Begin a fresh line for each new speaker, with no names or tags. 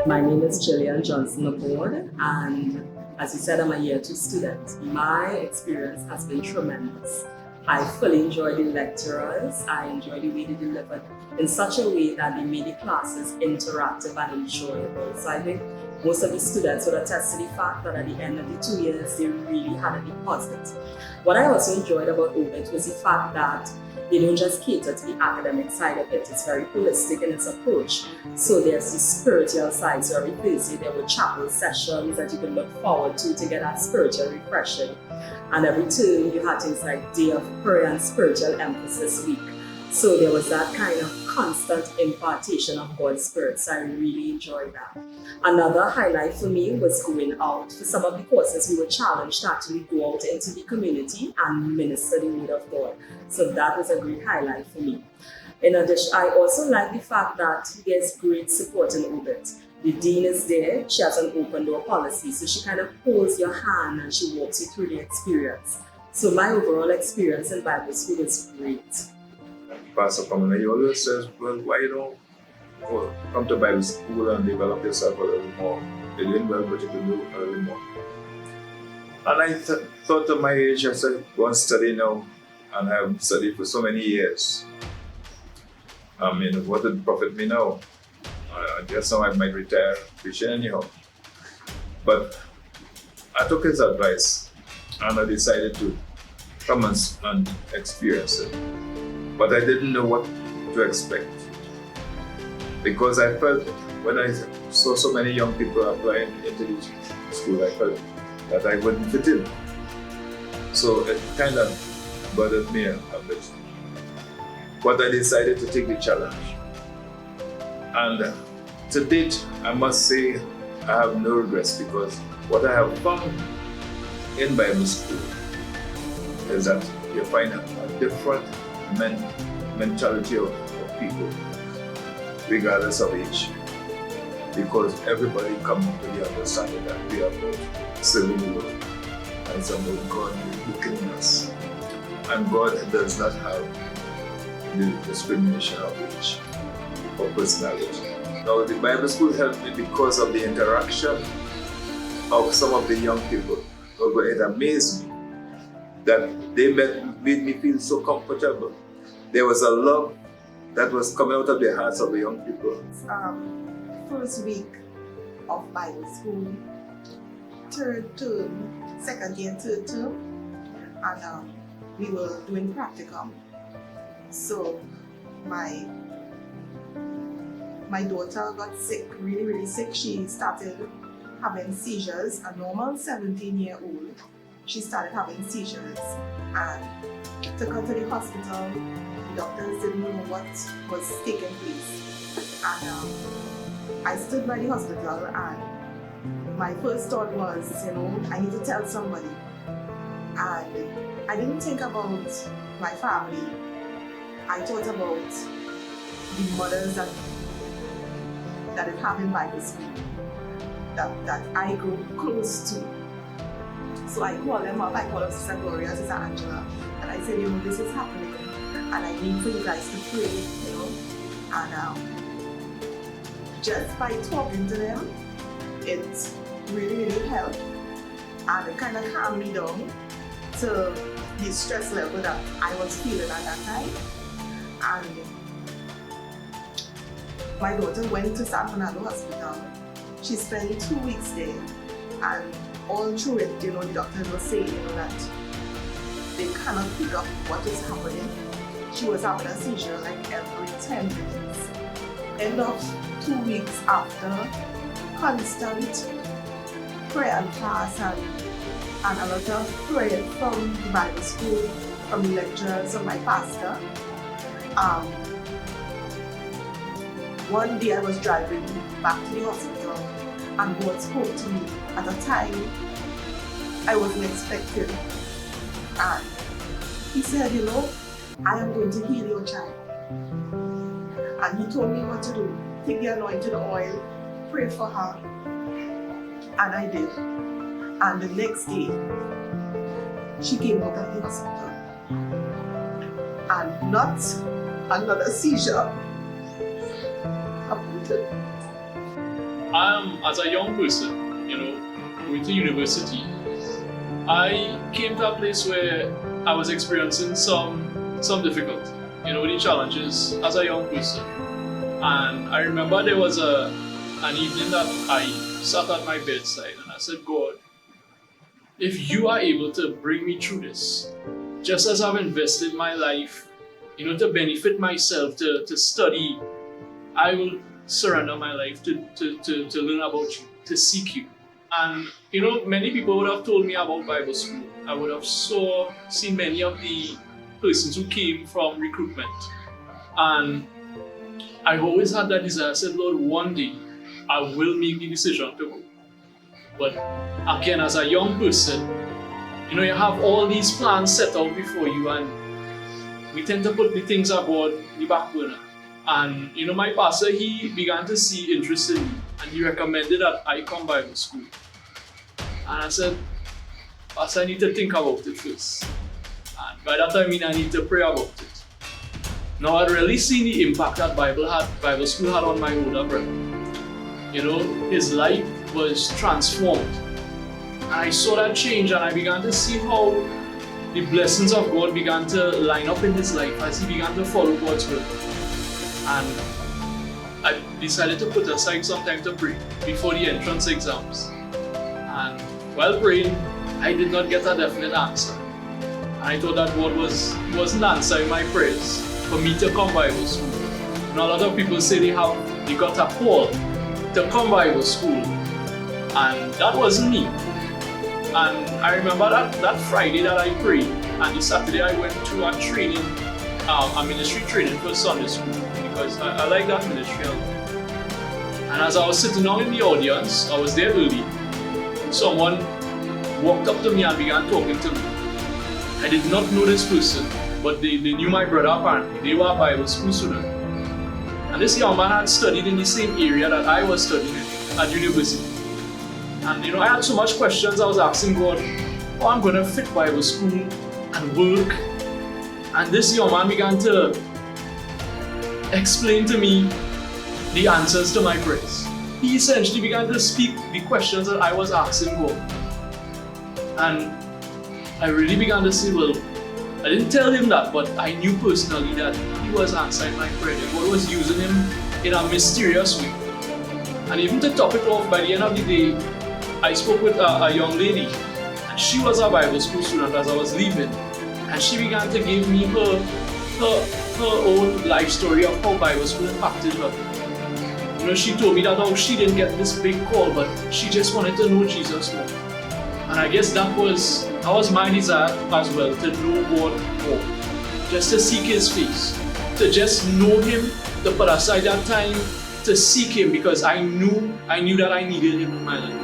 My name is Jillian Johnson Laborde, and as you said, I'm a year 2 student. My experience has been tremendous. I fully enjoy the lecturers. I enjoy the way they delivered in such a way that they made the classes interactive and enjoyable. So I think most of the students would attest to the fact that at the end of the 2 years, they really had a deposit. What I also enjoyed about OBIT was the fact that they don't just cater to the academic side of it. It's very holistic in its approach. So there's the spiritual side. So every Thursday there were chapel sessions that you could look forward to get that spiritual refreshing. And every term you had things like Day of Prayer and Spiritual Emphasis Week. So there was that kind of constant impartation of God's Spirit. So I really enjoyed that. Another highlight for me was going out. For some of the courses, we were challenged to actually go out into the community and minister the word of God. So that was a great highlight for me. In addition, I also like the fact that there's great support in OBIT. The dean is there, she has an open door policy, so she kind of holds your hand and she walks you through the experience. So my overall experience in Bible school is great.
Pastor Pamela, he always says, well, why you don't come to Bible school and develop yourself a little more? You're doing well, but you can do a little more. And I thought at my age, I said, go and study now. And I have studied for so many years. I mean, what did it profit me now? I guess now I might retire preaching anyhow. But I took his advice and I decided to come and experience it. But I didn't know what to expect. Because I felt when I saw so many young people applying into the school, I felt that I wouldn't fit in. So it kind of bothered me a bit. But I decided to take the challenge. And to date, I must say I have no regrets because what I have found in Bible school is that you find a different mentality of people, regardless of age. Because everybody comes to the understanding that we are both serving the Lord. And it's about God looking at us. And God does not have the discrimination of age or personality. Now, the Bible school helped me because of the interaction of some of the young people. But it amazed me that they made me feel so comfortable. There was a love that was coming out of the hearts of the young people.
First week of Bible school, third term, second year, third term, and we were doing practicum. So my daughter got sick, really sick. She started having seizures. A normal 17-year-old, she started having seizures, and took her to the hospital. The doctors didn't know what was taking place, and I stood by the hospital, and my first thought was, I need to tell somebody. And I didn't think about my family. I thought about the mothers that it have in Bible school, that I grew close to. So I called them up, I called up Sister Gloria, Sister Angela, and I said, this is happening, and I need for you guys to pray, and just by talking to them, it really helped, and it kind of calmed me down to the stress level that I was feeling at that time. And my daughter went to San Fernando Hospital. She spent 2 weeks there, and all through it, the doctors were saying, that they cannot pick up what is happening. She was having a seizure like every 10 minutes. End of 2 weeks after, constant prayer class and a lot of prayer from the Bible school, from the lecturers, and my pastor. One day I was driving back to the hospital, and God spoke to me at a time I wasn't expecting. And He said, I am going to heal your child. And He told me what to do. Take the anointed oil, pray for her. And I did. And the next day, she came out of the hospital. And not another seizure happened.
as a young person, going to university, I came to a place where I was experiencing some difficulty, the challenges as a young person. And I remember there was an evening that I sat at my bedside and I said, God, if you are able to bring me through this, just as I've invested my life, to benefit myself, to study, I will surrender my life to learn about you, to seek you. And many people would have told me about Bible school. I would have seen many of the persons who came from recruitment. And I always had that desire. I said, Lord, one day I will make the decision to go. But again, as a young person, you have all these plans set out before you, and we tend to put the things about the back burner. And my pastor, he began to see interest in me, and he recommended that I come Bible school. And I said, Pastor, I need to think about it first. And by that time, I need to pray about it. Now, I'd really seen the impact that Bible school had on my older brother. His life was transformed. And I saw that change, and I began to see how the blessings of God began to line up in his life as he began to follow God's will. And I decided to put aside some time to pray before the entrance exams. And while praying, I did not get a definite answer. And I thought that God wasn't answering my prayers for me to come Bible school. And a lot of people say they got a call to come Bible school, and that wasn't me. And I remember that Friday that I prayed, and the Saturday I went to a training, a ministry training for Sunday school, because I like that ministry a lot. And as I was sitting down in the audience, I was there early, someone walked up to me and began talking to me. I did not know this person, but they knew my brother apparently. They were a Bible school student. And this young man had studied in the same area that I was studying in at university. And I had so much questions. I was asking God, how I'm going to fit Bible school and work. And this young man began to explain to me the answers to my prayers. He essentially began to speak the questions that I was asking God. And I really began to say, well, I didn't tell him that, but I knew personally that he was answering my prayer. God was using him in a mysterious way. And even to top it off, by the end of the day, I spoke with a young lady, and she was a Bible school student as I was leaving. And she began to give me her own life story of how Bible school impacted her. She told me that she didn't get this big call, but she just wanted to know Jesus more. And I guess that was my desire as well, to know God more. Just to seek His face. To just know Him, to put aside that time to seek Him, because I knew that I needed Him in my life.